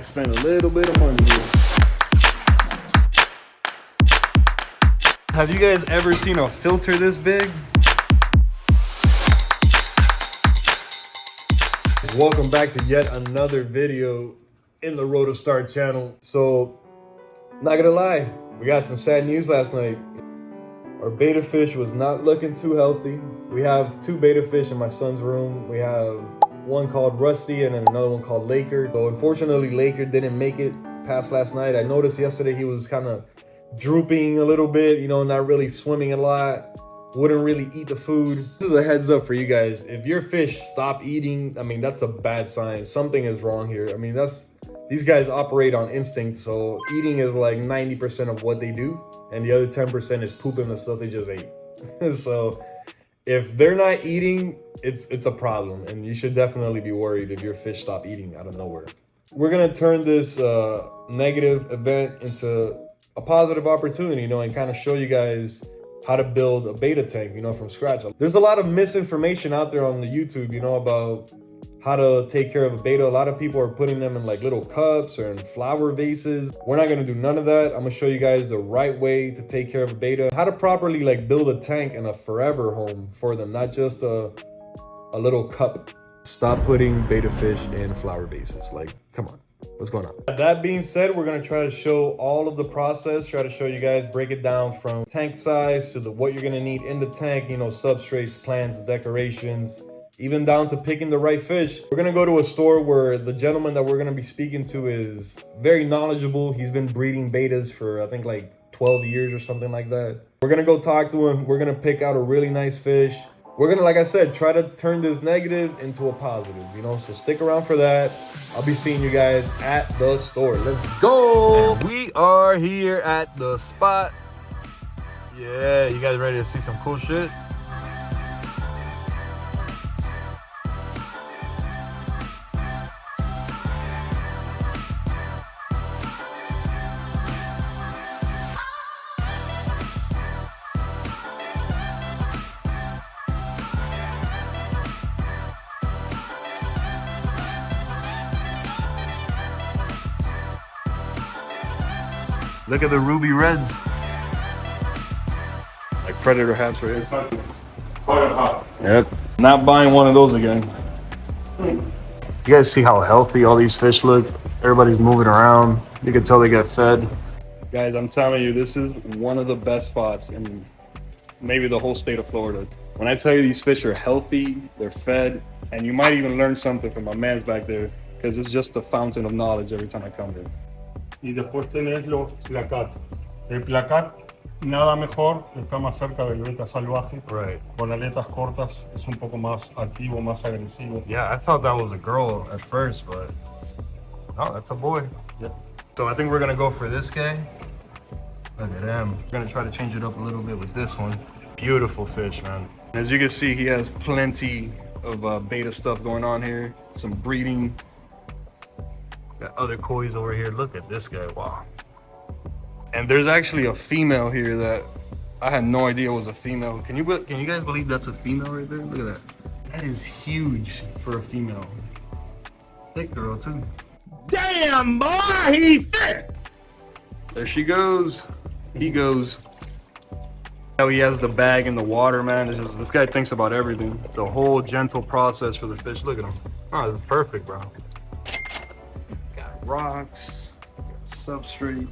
Might spend a little bit of money here. Have you guys ever seen a filter this big? Welcome back to yet another video in the Road to Start channel. So, not gonna lie, we got some sad news last night. Our betta fish was not looking too healthy. We have two betta fish in my son's room. We have one called Rusty and then another one called Laker. So unfortunately, Laker didn't make it past last night. I noticed yesterday he was kind of drooping a little bit, you know, not really swimming a lot, wouldn't really eat the food. This is a heads up for you guys. If your fish stop eating, I mean, that's a bad sign. Something is wrong here. I mean, these guys operate on instinct. So eating is like 90% of what they do. And the other 10% is pooping the stuff they just ate. So if they're not eating, it's a problem. And you should definitely be worried if your fish stop eating out of nowhere. We're gonna turn this negative event into a positive opportunity, you know, and kind of show you guys how to build a betta tank, you know, from scratch. There's a lot of misinformation out there on the YouTube, you know, about how to take care of a betta. A lot of people are putting them in like little cups or in flower vases. We're not gonna do none of that. I'm gonna show you guys the right way to take care of a betta, how to properly like build a tank and a forever home for them, not just a little cup. Stop putting betta fish in flower vases. Like, come on, what's going on? That being said, we're gonna try to show all of the process, try to show you guys, break it down from tank size to what you're gonna need in the tank, you know, substrates, plants, decorations, even down to picking the right fish. We're gonna go to a store where the gentleman that we're gonna be speaking to is very knowledgeable. He's been breeding bettas for, I think, like 12 years or something like that. We're gonna go talk to him. We're gonna pick out a really nice fish. We're gonna, like I said, try to turn this negative into a positive, you know? So stick around for that. I'll be seeing you guys at the store. Let's go! And we are here at the spot. Yeah, you guys ready to see some cool shit? Look at the ruby reds. Like predator hats right here. Yep. Not buying one of those again. You guys see how healthy all these fish look? Everybody's moving around. You can tell they get fed. Guys, I'm telling you, this is one of the best spots in maybe the whole state of Florida. When I tell you these fish are healthy, they're fed, and you might even learn something from my man's back there, because it's just a fountain of knowledge every time I come here. Y después tenés los placat. El placat, nada mejor, está más cerca del beta salvaje. Right. Con aletas cortas es un poco más activo, más agresivo. Yeah, I thought that was a girl at first, but oh, that's a boy. Yep. So I think we're gonna go for this guy. Look at him. We're gonna try to change it up a little bit with this one. Beautiful fish, man. As you can see, he has plenty of betta stuff going on here. Some breeding. Got other kois over here. Look at this guy. Wow. And there's actually a female here that I had no idea was a female. Can you guys believe that's a female right there? Look at that. That is huge for a female. Thick girl too. Damn, boy, he's thick. There she goes. He goes. How he has the bag in the water, man. It's just, this guy thinks about everything. It's a whole gentle process for the fish. Look at him. Oh, this is perfect, bro. Rocks, substrate.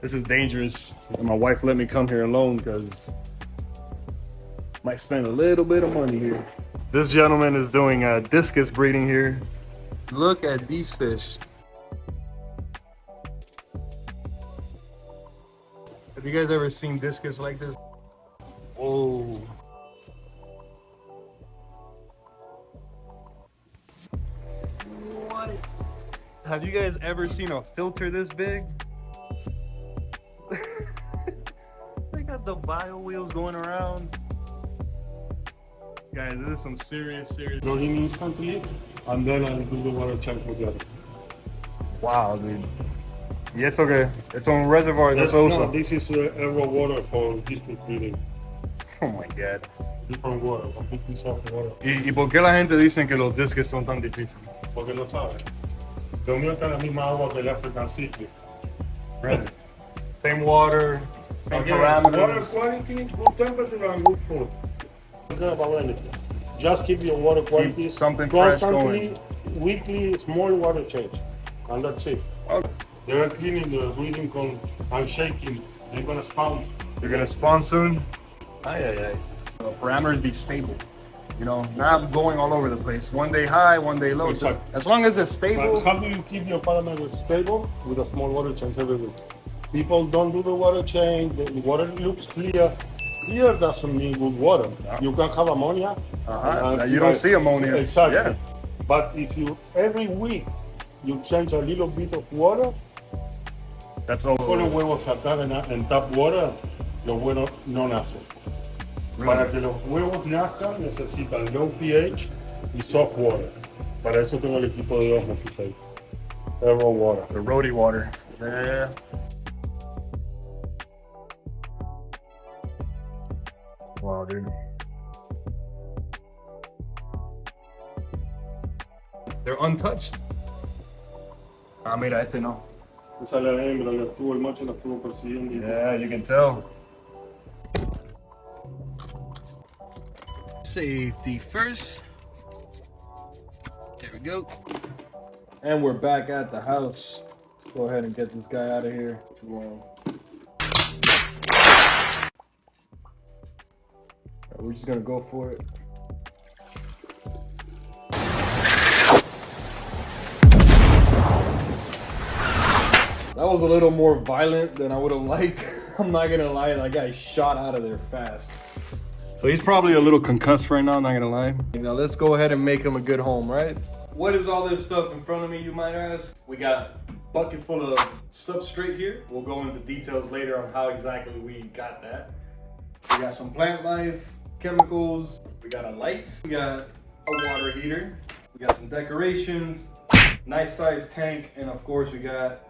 This is dangerous. And my wife let me come here alone because might spend a little bit of money here. This gentleman is doing discus breeding here. Look at these fish. Have you guys ever seen discus like this? Whoa. What? Have you guys ever seen a filter this big? They got the bio wheels going around. Guys, this is some serious. Load him instantly, and then I'll do the water check together. Wow, dude. Y esto que, it's on reservoir, this No, also. this is raw water for district breeding. Oh my God. Different water, completely soft water. ¿Y por qué la gente dice que los discos son tan difíciles? Porque no sabe. Lo mío está en la misma agua que el African City. Right. Same water, same Water parameters. quality, good temperature, and good food. Don't care about anything. Just keep your water quality something fresh constantly, weekly, small water change, and that's it. Okay. They're cleaning the breeding con and shaking. They're gonna spawn. You're gonna spawn soon? Aye, aye, aye. The parameters be stable. You know, not going all over the place. One day high, one day low. Exactly. Just, as long as it's stable. But how do you keep your parameters stable? With a small water change every week. People don't do the water change. The water looks clear. Clear doesn't mean good water. No. You can have ammonia. Now you don't see ammonia. Exactly. Yeah. But if you every week you change a little bit of water, That's all. con los huevos sacar en tap water, los huevos no nacen. Really? Para que los huevos nazcan necesitan low pH y soft water. Para eso tengo el equipo de osmosis ahí. Raw water. The roadie water. Yeah. Wow, dude. They're untouched. Ah, mira, este no. Esa es la hembra, la estuvo el macho, la estuvo persiguiendo. Yeah, you can tell. Safety first. There we go. And we're back at the house. Go ahead and get this guy out of here. Too long. Right, we're just gonna go for it. That was a little more violent than I would have liked. I'm not gonna lie, that guy shot out of there fast. So he's probably a little concussed right now, not gonna lie. Now let's go ahead and make him a good home, right? What is all this stuff in front of me, you might ask? We got a bucket full of substrate here. We'll go into details later on how exactly we got that. We got some plant life, chemicals, we got a light, we got a water heater, we got some decorations, nice sized tank, and of course we got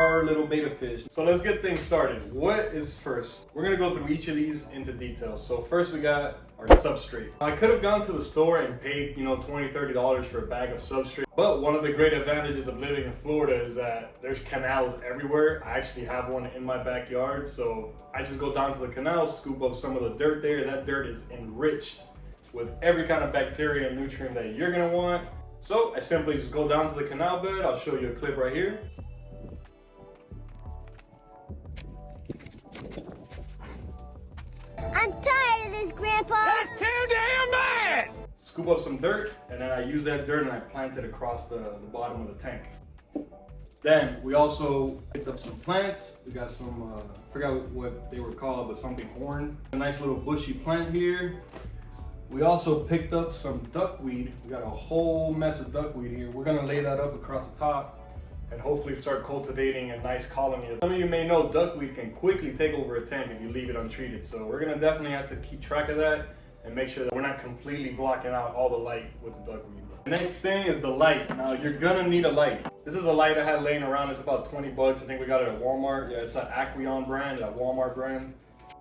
our little beta fish. So let's get things started. What is first? We're gonna go through each of these into detail. So first we got our substrate. I could have gone to the store and paid, you know, $20, $30 for a bag of substrate. But one of the great advantages of living in Florida is that there's canals everywhere. I actually have one in my backyard. So I just go down to the canal, scoop up some of the dirt there. That dirt is enriched with every kind of bacteria and nutrient that you're gonna want. So I simply just go down to the canal bed. I'll show you a clip right here. I'm tired of this, Grandpa. That's too damn bad! Scoop up some dirt, and then I use that dirt and I plant it across the bottom of the tank. Then we also picked up some plants. We got some, I forgot what they were called, but something horn. A nice little bushy plant here. We also picked up some duckweed. We got a whole mess of duckweed here. We're gonna lay that up across the top and hopefully start cultivating a nice colony. Some of you may know duckweed can quickly take over a tank if you leave it untreated. So we're gonna definitely have to keep track of that and make sure that we're not completely blocking out all the light with the duckweed. The next thing is the light. Now you're gonna need a light. This is a light I had laying around. It's about 20 bucks. I think we got it at Walmart. Yeah, it's an Aquarium brand, that Walmart brand.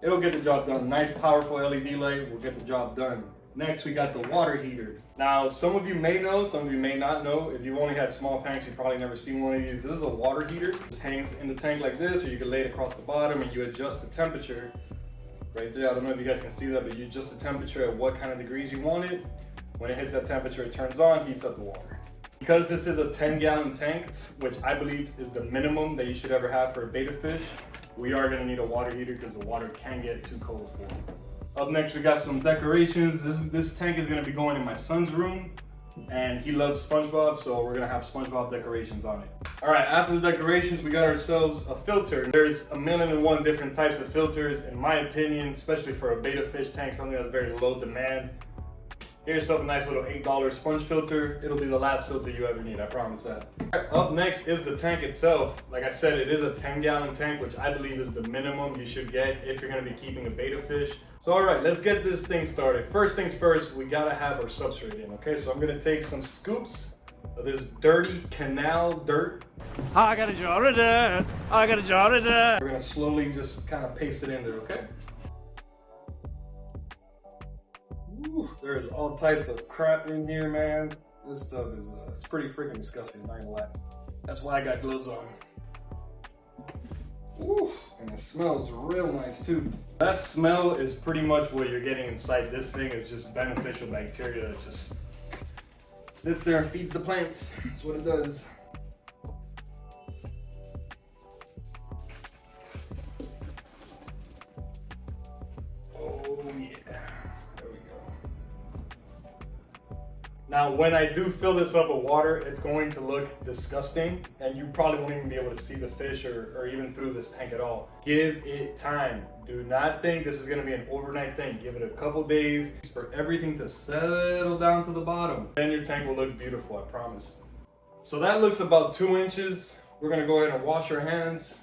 It'll get the job done. Nice, powerful LED light will get the job done. Next, we got the water heater. Now, some of you may know, some of you may not know. If you've only had small tanks, you've probably never seen one of these. This is a water heater. It just hangs in the tank like this, or you can lay it across the bottom and you adjust the temperature right there. I don't know if you guys can see that, but you adjust the temperature at what kind of degrees you want it. When it hits that temperature, it turns on, heats up the water. Because this is a 10-gallon tank, which I believe is the minimum that you should ever have for a betta fish, we are gonna need a water heater because the water can get too cold for it. Up next, we got some decorations. This tank is gonna be going in my son's room, and he loves SpongeBob, so we're gonna have SpongeBob decorations on it. All right, after the decorations, we got ourselves a filter. There's 1,000,001 different types of filters, in my opinion, especially for a betta fish tank, something that's very low demand. Get yourself a nice little $8 sponge filter. It'll be the last filter you ever need, I promise that. All right, up next is the tank itself. Like I said, it is a 10-gallon tank, which I believe is the minimum you should get if you're gonna be keeping a betta fish. So all right, let's get this thing started. First things first, we gotta have our substrate in, okay? So I'm gonna take some scoops of this dirty canal dirt. I got a jar of dirt. I got a jar of dirt. We're gonna slowly just kind of paste it in there, okay? Ooh, there's all types of crap in here, man. This stuff is it's pretty freaking disgusting, not gonna lie. That's why I got gloves on. Ooh, and it smells real nice too. That smell is pretty much what you're getting inside this thing. Is just beneficial bacteria that just sits there and feeds the plants. That's what it does. Oh yeah, there we go. Now when I do fill this up with water, it's going to look disgusting and you probably won't even be able to see the fish or even through this tank at all. Give it time. Do not think this is gonna be an overnight thing. Give it a couple days for everything to settle down to the bottom. Then your tank will look beautiful, I promise. So that looks about 2 inches. We're gonna go ahead and wash our hands.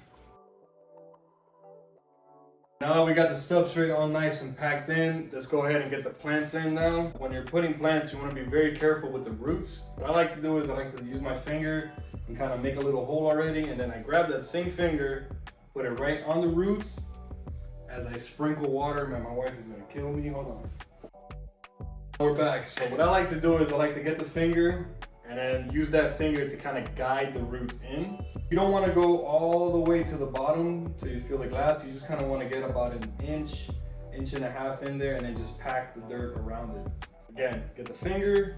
Now that we got the substrate all nice and packed in, let's go ahead and get the plants in now. When you're putting plants, you want to be very careful with the roots. What I like to do is I like to use my finger and kind of make a little hole already, and then I grab that same finger, put it right on the roots as I sprinkle water. Man, my wife is gonna kill me, hold on. We're back. So what I like to do is I like to get the finger and then use that finger to kind of guide the roots in. You don't want to go all the way to the bottom till you feel the glass. You just kind of want to get about an inch, inch and a half in there and then just pack the dirt around it. Again, get the finger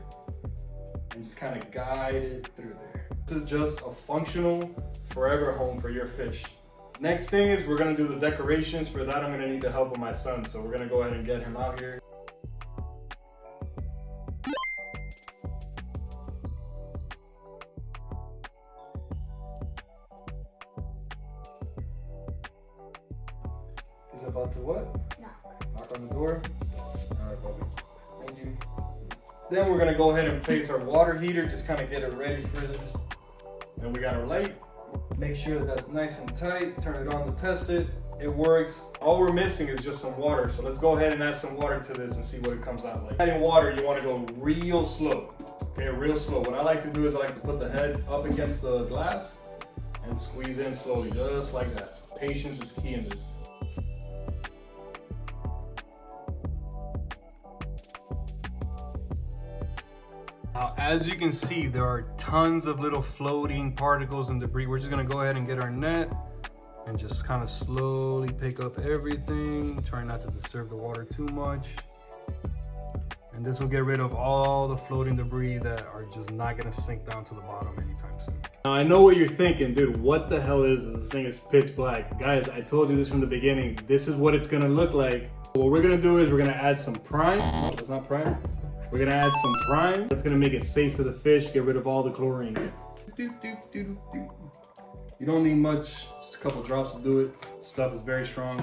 and just kind of guide it through there. This is just a functional forever home for your fish. Next thing is we're going to do the decorations. For that, I'm going to need the help of my son. So we're going to go ahead and get him out here. He's about to what? Knock on the door. All right, Bobby. Thank you. Then we're gonna go ahead and place our water heater, just kind of get it ready for this. Then we got our light. Make sure that that's nice and tight. Turn it on to test it. It works. All we're missing is just some water. So let's go ahead and add some water to this and see what it comes out like. Adding water, you want to go real slow. Okay, real slow. What I like to do is I like to put the head up against the glass and squeeze in slowly, just like that. Patience is key in this. Now, as you can see, there are tons of little floating particles and debris. We're just gonna go ahead and get our net and just kind of slowly pick up everything. Try not to disturb the water too much. And this will get rid of all the floating debris that are just not gonna sink down to the bottom anytime soon. Now, I know what you're thinking, dude, what the hell is this? This thing is pitch black. Guys, I told you this from the beginning. This is what it's gonna look like. What we're gonna do is we're gonna add some prime. No, that's not prime. We're gonna add some prime. That's gonna make it safe for the fish, get rid of all the chlorine. You don't need much, just a couple drops to do it. Stuff is very strong.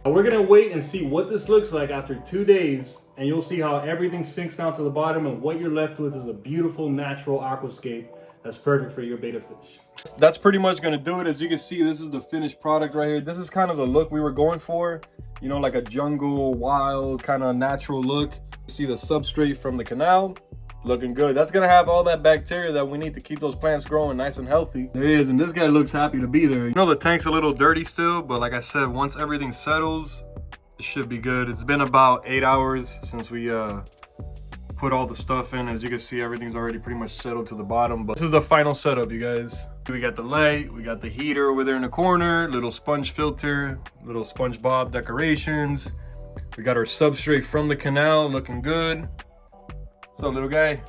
We're gonna wait and see what this looks like after 2 days, and you'll see how everything sinks down to the bottom, and what you're left with is a beautiful natural aquascape that's perfect for your betta fish. That's pretty much gonna do it. As you can see, this is the finished product right here. This is kind of the look we were going for, you know, like a jungle, wild, kind of natural look. See the substrate from the canal, looking good. That's gonna have all that bacteria that we need to keep those plants growing nice and healthy. There he is, and this guy looks happy to be there. You know, the tank's a little dirty still, but like I said, once everything settles, it should be good. It's been about 8 hours since we put all the stuff in. As you can see, everything's already pretty much settled to the bottom, but this is the final setup, you guys. We got the light, we got the heater over there in the corner, little sponge filter, little SpongeBob decorations. We got our substrate from the canal, looking good. What's up, little guy?